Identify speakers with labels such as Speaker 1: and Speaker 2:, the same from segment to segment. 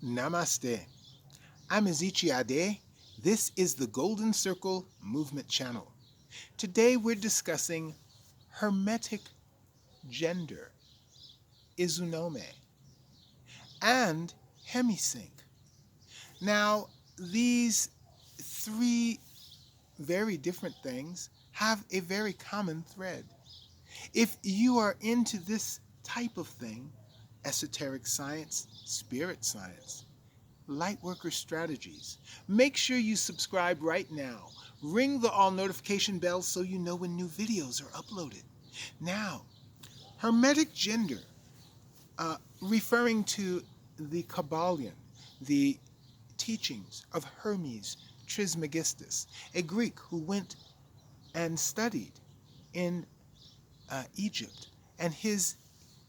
Speaker 1: Namaste. I'm Ezichiade. This is the Golden Circle Movement Channel. Today we're discussing Hermetic gender, IZUNOME, and HEMISYNC. Now, these three very different things have a very common thread. If you are into this type of thing, esoteric science, spirit science, Lightworker strategies, make sure you subscribe right now. Ring the all notification bell so you know when new videos are uploaded. Now, Hermetic gender, referring to the Kabbalion, the teachings of Hermes Trismegistus, a Greek who went and studied in Egypt, and his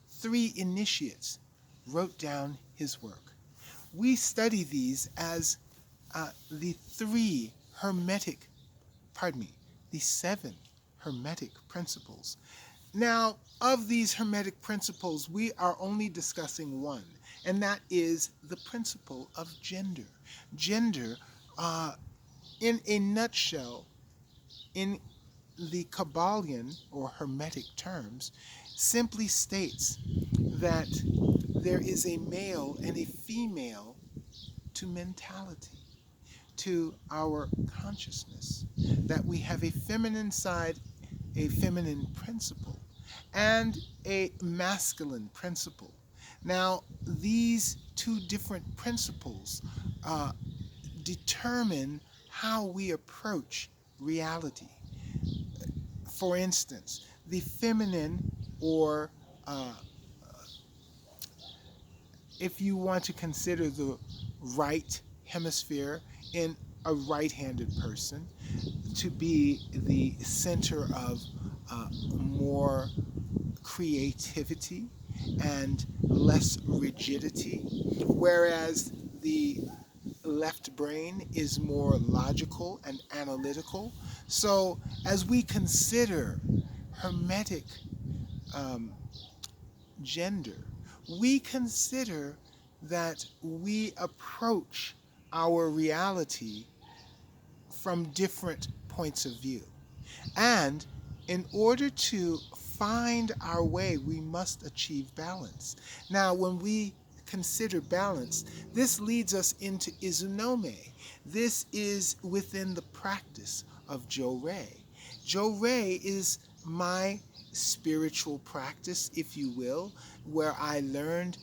Speaker 1: three initiates wrote down his work. We study these as the seven Hermetic principles. Now, of these Hermetic principles, we are only discussing one, and that is the principle of gender. Gender, in a nutshell, in the Kabbalion or Hermetic terms, simply states that there is a male and a female to mentality, to our consciousness, that we have a feminine side, a feminine principle, and a masculine principle. Now, these two different principles determine how we approach reality. For instance, the feminine, or if you want to consider the right hemisphere in a right-handed person to be the center of more creativity and less rigidity, whereas the left brain is more logical and analytical. So as we consider Hermetic gender, we consider that we approach our reality from different points of view. And in order to find our way, we must achieve balance. Now, when we consider balance, this leads us into IZUNOME. This is within the practice of Johrei. Johrei is my spiritual practice, if you will, where I learned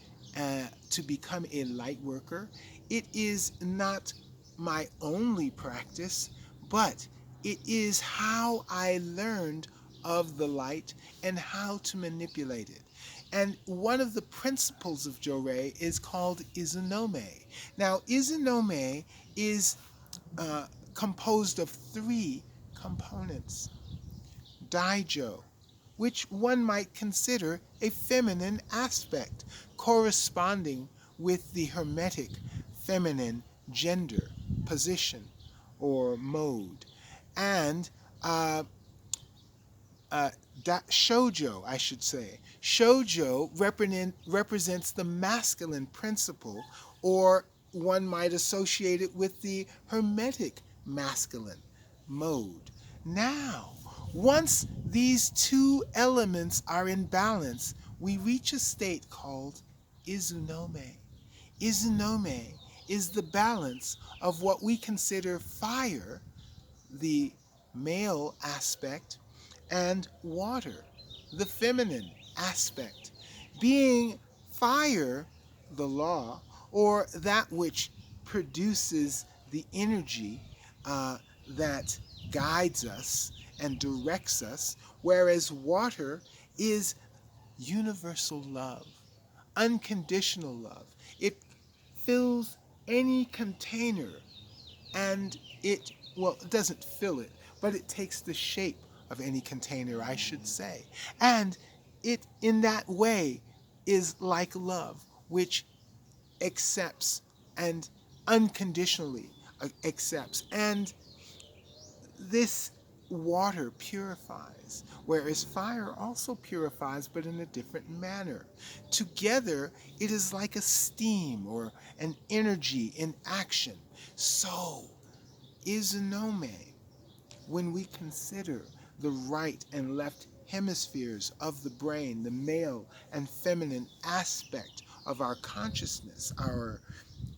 Speaker 1: to become a light worker. It is not my only practice, but it is how I learned of the light and how to manipulate it. And one of the principles of Johrei is called IZUNOME. Now, IZUNOME is composed of three components. Daijo, which one might consider a feminine aspect, corresponding with the Hermetic feminine gender, position, or mode. And Shoujo, I should say. Shoujo represents the masculine principle, or one might associate it with the Hermetic masculine mode. Now, once these two elements are in balance, we reach a state called IZUNOME. IZUNOME is the balance of what we consider fire, the male aspect, and water, the feminine aspect. Being fire, the law, or that which produces the energy that guides us and directs us, whereas water is universal love, unconditional love. It fills any container, and it doesn't fill it, but it takes the shape of any container, I should say. And it, in that way, is like love, which accepts and unconditionally accepts. And this water purifies, whereas fire also purifies, but in a different manner. Together, it is like a steam or an energy in action. So, IZUNOME, when we consider the right and left hemispheres of the brain, the male and feminine aspect of our consciousness, our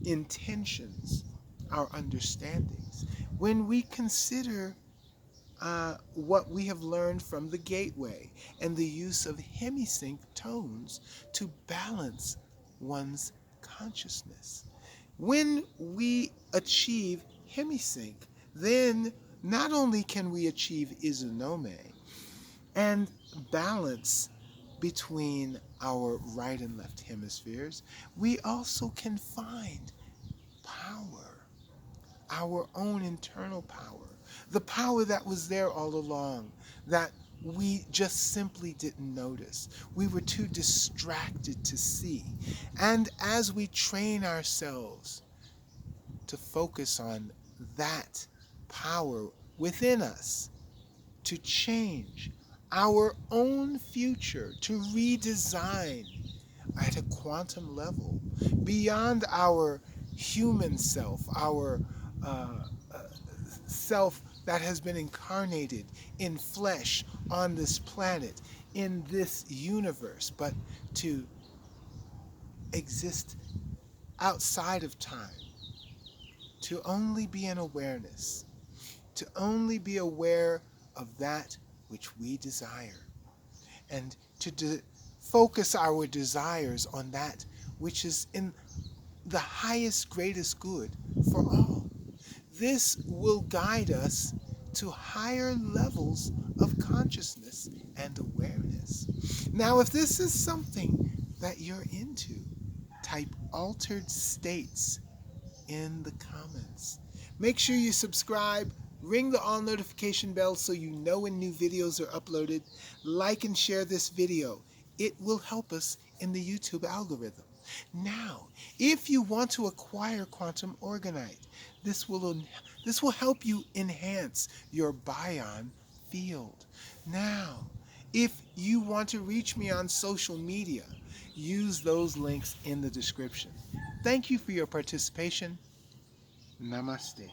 Speaker 1: intentions, our understandings, when we consider what we have learned from the gateway and the use of hemisync tones to balance one's consciousness. When we achieve hemisync, then not only can we achieve IZUNOME and balance between our right and left hemispheres, we also can find power, our own internal power, the power that was there all along, that we just simply didn't notice. We were too distracted to see. And as we train ourselves to focus on that power within us, to change our own future, to redesign at a quantum level, beyond our human self, our self that has been incarnated in flesh on this planet, in this universe, but to exist outside of time, to only be an awareness, to only be aware of that which we desire, and to focus our desires on that which is in the highest, greatest good for all. This will guide us to higher levels of consciousness and awareness. Now, if this is something that you're into, type altered states in the comments. Make sure you subscribe, ring the all notification bell so you know when new videos are uploaded. Like and share this video. It will help us in the YouTube algorithm. Now, if you want to acquire quantum orgonite, this will help you enhance your bion field. Now, if you want to reach me on social media, use those links in the description. Thank you for your participation. Namaste.